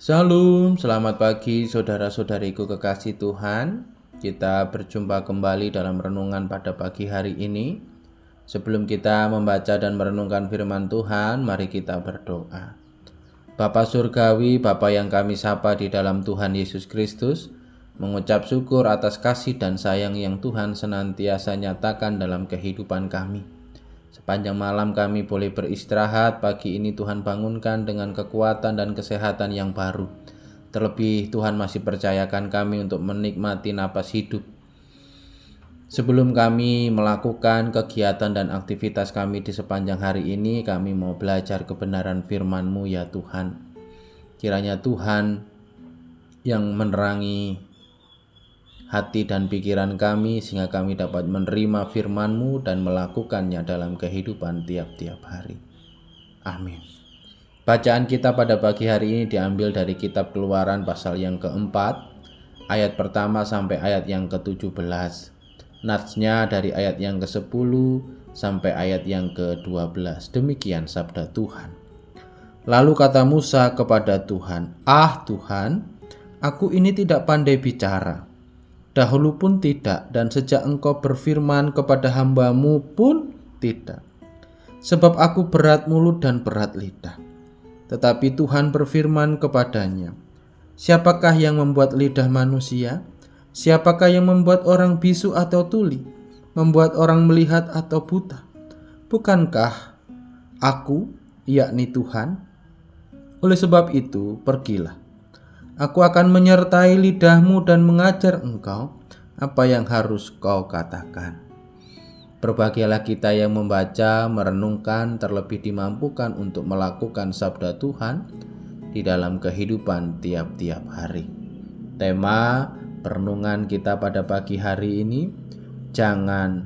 Salam, selamat pagi saudara-saudariku kekasih Tuhan. Kita berjumpa kembali dalam renungan pada pagi hari ini. Sebelum kita membaca dan merenungkan firman Tuhan, mari kita berdoa. Bapa Surgawi, Bapa yang kami sapa di dalam Tuhan Yesus Kristus, mengucap syukur atas kasih dan sayang yang Tuhan senantiasa nyatakan dalam kehidupan kami. Sepanjang malam kami boleh beristirahat, pagi ini Tuhan bangunkan dengan kekuatan dan kesehatan yang baru. Terlebih Tuhan masih percayakan kami untuk menikmati napas hidup. Sebelum kami melakukan kegiatan dan aktivitas kami di sepanjang hari ini, kami mau belajar kebenaran firman-Mu ya Tuhan. Kiranya Tuhan yang menerangi hati dan pikiran kami sehingga kami dapat menerima firman-Mu dan melakukannya dalam kehidupan tiap-tiap hari. Amin. Bacaan kita pada pagi hari ini diambil dari kitab Keluaran pasal yang keempat, ayat pertama sampai ayat yang ke-17. Natsnya dari ayat yang ke-10 sampai ayat yang ke-12. Demikian sabda Tuhan. Lalu kata Musa kepada Tuhan, "Ah Tuhan, aku ini tidak pandai bicara. Dahulu pun tidak, dan sejak Engkau berfirman kepada hamba-Mu pun tidak. Sebab aku berat mulut dan berat lidah." Tetapi Tuhan berfirman kepadanya, "Siapakah yang membuat lidah manusia? Siapakah yang membuat orang bisu atau tuli? Membuat orang melihat atau buta? Bukankah aku, yakni Tuhan? Oleh sebab itu, pergilah. Aku akan menyertai lidahmu dan mengajar engkau apa yang harus kau katakan." Berbahagialah kita yang membaca, merenungkan, terlebih dimampukan untuk melakukan sabda Tuhan di dalam kehidupan tiap-tiap hari. Tema perenungan kita pada pagi hari ini, jangan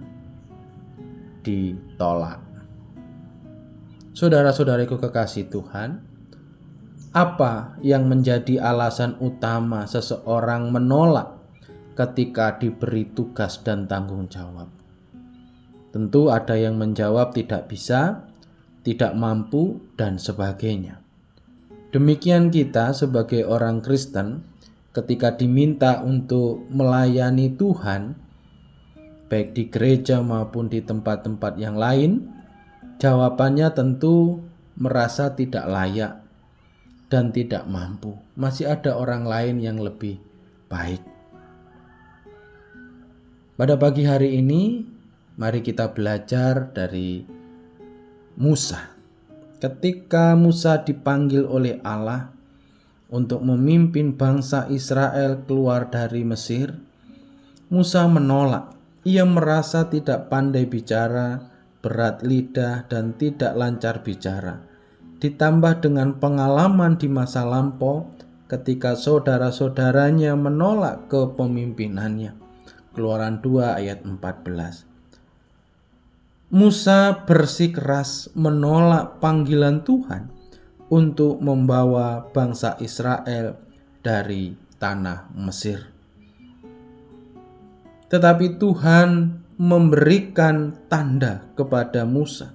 ditolak. Saudara-saudariku kekasih Tuhan, apa yang menjadi alasan utama seseorang menolak ketika diberi tugas dan tanggung jawab? Tentu ada yang menjawab tidak bisa, tidak mampu, dan sebagainya. Demikian kita sebagai orang Kristen ketika diminta untuk melayani Tuhan, baik di gereja maupun di tempat-tempat yang lain, jawabannya tentu merasa tidak layak dan tidak mampu. Masih ada orang lain yang lebih baik. Pada pagi hari ini, mari kita belajar dari Musa. Ketika Musa dipanggil oleh Allah untuk memimpin bangsa Israel keluar dari Mesir, Musa menolak. Ia merasa tidak pandai bicara, berat lidah, dan tidak lancar bicara. Ditambah dengan pengalaman di masa lampau ketika saudara-saudaranya menolak kepemimpinannya. Keluaran 2 ayat 14. Musa bersikeras menolak panggilan Tuhan untuk membawa bangsa Israel dari tanah Mesir. Tetapi Tuhan memberikan tanda kepada Musa.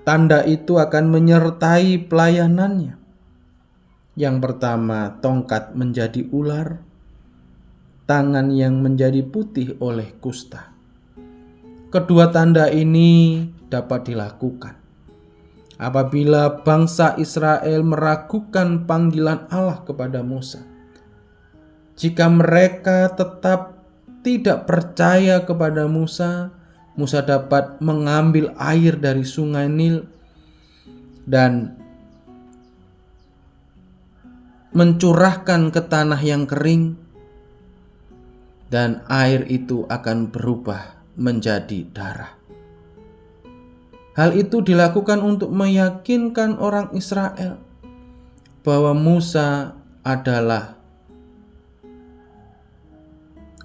Tanda itu akan menyertai pelayanannya. Yang pertama, tongkat menjadi ular, tangan yang menjadi putih oleh kusta. Kedua tanda ini dapat dilakukan apabila bangsa Israel meragukan panggilan Allah kepada Musa. Jika mereka tetap tidak percaya kepada Musa, Musa dapat mengambil air dari sungai Nil dan mencurahkan ke tanah yang kering, dan air itu akan berubah menjadi darah. Hal itu dilakukan untuk meyakinkan orang Israel bahwa Musa adalah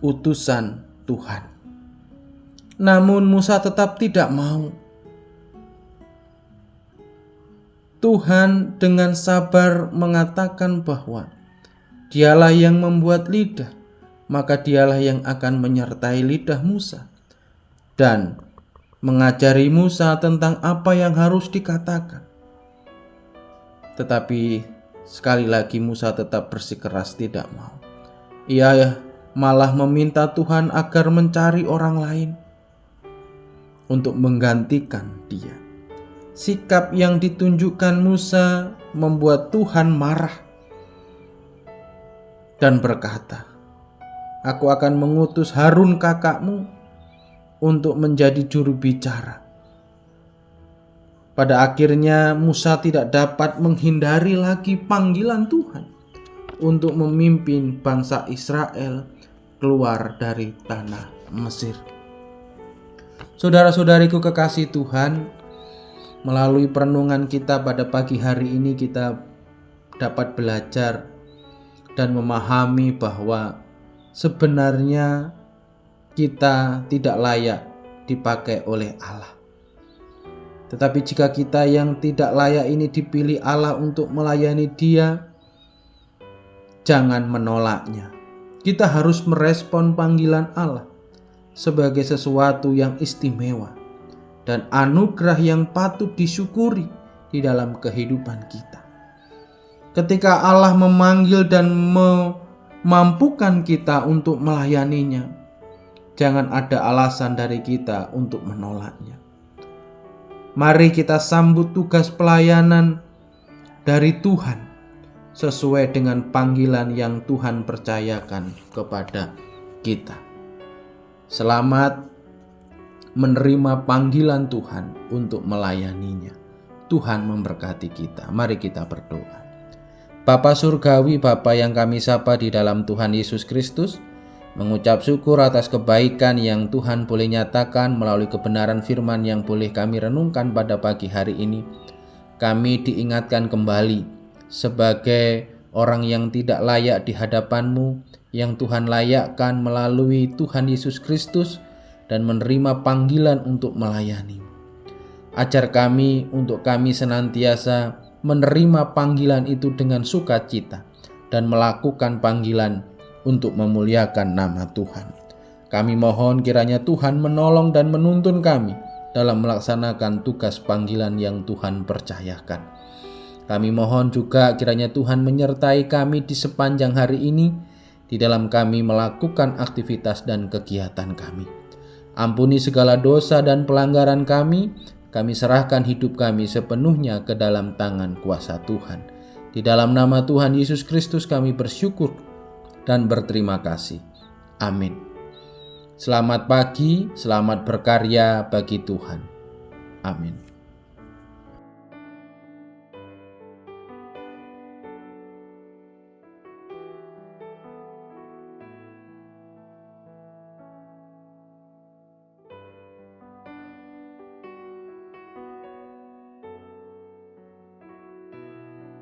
utusan Tuhan. Namun Musa tetap tidak mau. Tuhan dengan sabar mengatakan bahwa Dialah yang membuat lidah, maka Dialah yang akan menyertai lidah Musa dan mengajari Musa tentang apa yang harus dikatakan. Tetapi sekali lagi Musa tetap bersikeras tidak mau. Ia malah meminta Tuhan agar mencari orang lain untuk menggantikan dia. Sikap yang ditunjukkan Musa membuat Tuhan marah dan berkata, "Aku akan mengutus Harun kakakmu untuk menjadi juru bicara." Pada akhirnya Musa tidak dapat menghindari lagi panggilan Tuhan untuk memimpin bangsa Israel keluar dari tanah Mesir. Saudara-saudariku kekasih Tuhan, melalui perenungan kita pada pagi hari ini kita dapat belajar dan memahami bahwa sebenarnya kita tidak layak dipakai oleh Allah. Tetapi jika kita yang tidak layak ini dipilih Allah untuk melayani Dia, jangan menolaknya. Kita harus merespon panggilan Allah sebagai sesuatu yang istimewa dan anugerah yang patut disyukuri di dalam kehidupan kita. Ketika Allah memanggil dan memampukan kita untuk melayaninya, jangan ada alasan dari kita untuk menolaknya. Mari kita sambut tugas pelayanan dari Tuhan sesuai dengan panggilan yang Tuhan percayakan kepada kita. Selamat menerima panggilan Tuhan untuk melayaninya. Tuhan memberkati kita. Mari kita berdoa. Bapa Surgawi, Bapa yang kami sapa di dalam Tuhan Yesus Kristus, mengucap syukur atas kebaikan yang Tuhan boleh nyatakan melalui kebenaran firman yang boleh kami renungkan pada pagi hari ini. Kami diingatkan kembali sebagai orang yang tidak layak di hadapan-Mu, yang Tuhan layakkan melalui Tuhan Yesus Kristus dan menerima panggilan untuk melayani. Ajar kami untuk kami senantiasa menerima panggilan itu dengan sukacita dan melakukan panggilan untuk memuliakan nama Tuhan. Kami mohon kiranya Tuhan menolong dan menuntun kami dalam melaksanakan tugas panggilan yang Tuhan percayakan. Kami mohon juga kiranya Tuhan menyertai kami di sepanjang hari ini, di dalam kami melakukan aktivitas dan kegiatan kami. Ampuni segala dosa dan pelanggaran kami serahkan hidup kami sepenuhnya ke dalam tangan kuasa Tuhan. Di dalam nama Tuhan Yesus Kristus kami bersyukur dan berterima kasih. Amin. Selamat pagi, selamat berkarya bagi Tuhan. Amin.